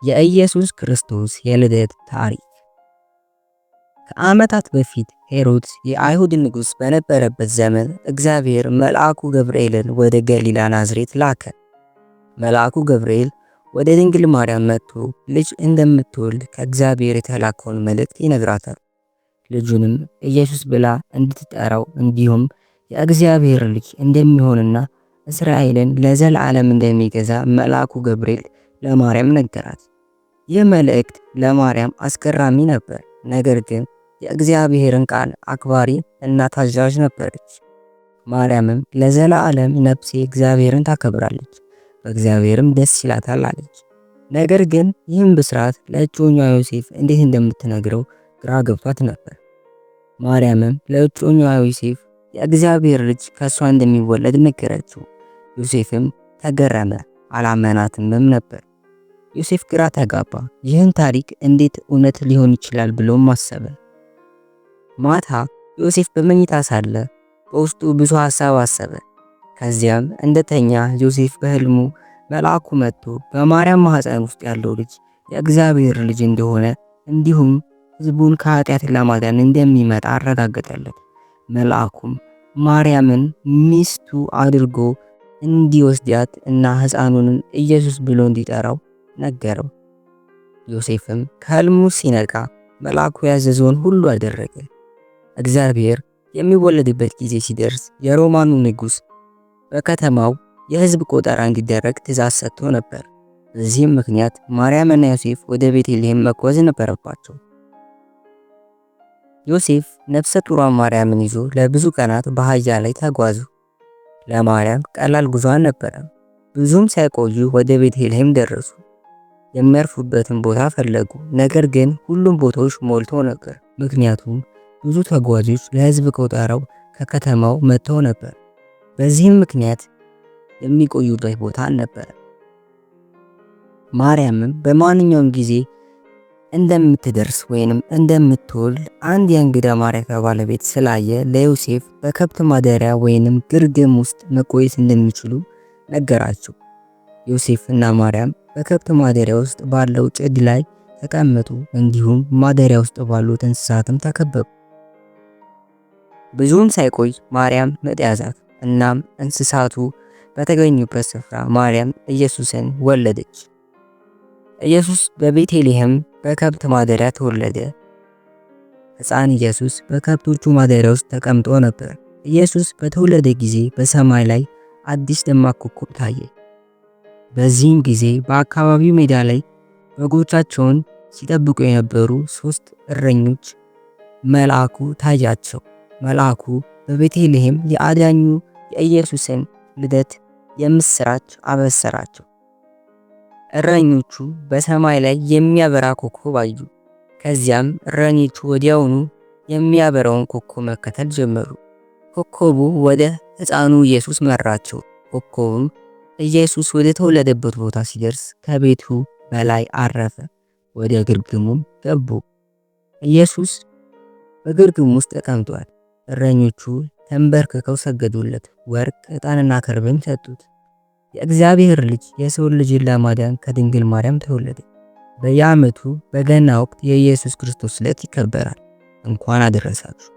የኢየሱስ ክርስቶስ የልደት ታሪክ። ከዓመታት በፊት ሄሮድስ የአይሁድ ንጉሥ በነበረበት ዘመን እግዚአብሔር መልአኩ ገብርኤልን ወደ ገሊላ ናዝሬት ላከ። መልአኩ ገብርኤል ወደ ድንግል ማርያም መጥቶ ልጅ እንደምትወልድ ከእግዚአብሔር የተላከውን መልእክት ይነግራታል። ልጁንም ኢየሱስ ብላ እንድትጠራው እንዲሁም የእግዚአብሔር ልጅ እንደሚሆንና እስራኤልን ለዘላለም እንደሚገዛ መልአኩ ገብርኤል ለማርያም ነገራት። ይህ መልእክት ለማርያም አስገራሚ ነበር፣ ነገር ግን የእግዚአብሔርን ቃል አክባሪ እና ታዛዥ ነበረች። ማርያምም ለዘላለም ነፍሴ እግዚአብሔርን ታከብራለች፣ በእግዚአብሔርም ደስ ይላታል አለች። ነገር ግን ይህም ብስራት ለእጮኛዋ ዮሴፍ እንዴት እንደምትነግረው ግራ ገብቷት ነበር። ማርያምም ለእጮኛዋ ዮሴፍ የእግዚአብሔር ልጅ ከእሷ እንደሚወለድ ነገረችው። ዮሴፍም ተገረመ፣ አላመናትምም ነበር። ዮሴፍ ግራ ተጋባ። ይህን ታሪክ እንዴት እውነት ሊሆን ይችላል ብሎም አሰበ። ማታ ዮሴፍ በመኝታ ሳለ በውስጡ ብዙ ሐሳብ አሰበ። ከዚያም እንደተኛ ዮሴፍ በህልሙ መልአኩ መጥቶ በማርያም ማህፀን ውስጥ ያለው ልጅ የእግዚአብሔር ልጅ እንደሆነ እንዲሁም ሕዝቡን ከኃጢአት ለማዳን እንደሚመጣ አረጋገጠለት። መልአኩም ማርያምን ሚስቱ አድርጎ እንዲወስዳት እና ሕፃኑንም ኢየሱስ ብሎ እንዲጠራው ነገረው። ዮሴፍም ከህልሙ ሲነቃ መልአኩ ያዘዘውን ሁሉ አደረገ። እግዚአብሔር የሚወለድበት ጊዜ ሲደርስ የሮማኑ ንጉሥ በከተማው የሕዝብ ቆጠራ እንዲደረግ ትእዛዝ ሰጥቶ ነበር። በዚህም ምክንያት ማርያምና ዮሴፍ ወደ ቤተልሔም መጓዝ ነበረባቸው። ዮሴፍ ነፍሰ ጡሯን ማርያምን ይዞ ለብዙ ቀናት በአህያ ላይ ተጓዙ። ለማርያም ቀላል ጉዞ አልነበረም። ብዙም ሳይቆዩ ወደ ቤተልሔም ደረሱ። የሚያርፉበትን ቦታ ፈለጉ፣ ነገር ግን ሁሉም ቦታዎች ሞልቶ ነበር። ምክንያቱም ብዙ ተጓዦች ለሕዝብ ቆጠራው ከከተማው መጥተው ነበር። በዚህም ምክንያት የሚቆዩበት ቦታ አልነበረም። ማርያምም በማንኛውም ጊዜ እንደምትደርስ ወይንም እንደምትወልድ አንድ የእንግዳ ማረፊያ ባለቤት ስላየ ለዮሴፍ በከብት ማደሪያ ወይንም ግርግም ውስጥ መቆየት እንደሚችሉ ነገራቸው። ዮሴፍ እና ማርያም በከብት ማደሪያ ውስጥ ባለው ጭድ ላይ ተቀመጡ፣ እንዲሁም ማደሪያ ውስጥ ባሉት እንስሳትም ተከበቡ። ብዙም ሳይቆይ ማርያም ምጥ ያዛት። እናም እንስሳቱ በተገኙበት ስፍራ ማርያም ኢየሱስን ወለደች። ኢየሱስ በቤተልሔም በከብት ማደሪያ ተወለደ። ሕፃን ኢየሱስ በከብቶቹ ማደሪያ ውስጥ ተቀምጦ ነበር። ኢየሱስ በተወለደ ጊዜ በሰማይ ላይ አዲስ ደማቅ ኮከብ ታየ። በዚህም ጊዜ በአካባቢው ሜዳ ላይ በጎቻቸውን ሲጠብቁ የነበሩ 3 እረኞች መልአኩ ታያቸው። መልአኩ በቤተልሔም የአዳኙ የኢየሱስን ልደት የምስራች አበሰራቸው። እረኞቹ በሰማይ ላይ የሚያበራ ኮከብ አዩ። ከዚያም እረኞቹ ወዲያውኑ የሚያበራውን ኮከብ መከተል ጀመሩ። ኮከቡ ወደ ሕፃኑ ኢየሱስ መራቸው። ኮከቡም ኢየሱስ ወደ ተወለደበት ቦታ ሲደርስ ከቤቱ በላይ አረፈ። ወደ ግርግሙም ገቡ። ኢየሱስ በግርግሙ ውስጥ ተቀምጧል። እረኞቹ ተንበርክከው ሰገዱለት፣ ወርቅ፣ ዕጣንና ከርቤም ሰጡት። የእግዚአብሔር ልጅ የሰው ልጅን ለማዳን ከድንግል ማርያም ተወለደ። በየዓመቱ በገና ወቅት የኢየሱስ ክርስቶስ ልደት ይከበራል። እንኳን አደረሳችሁ።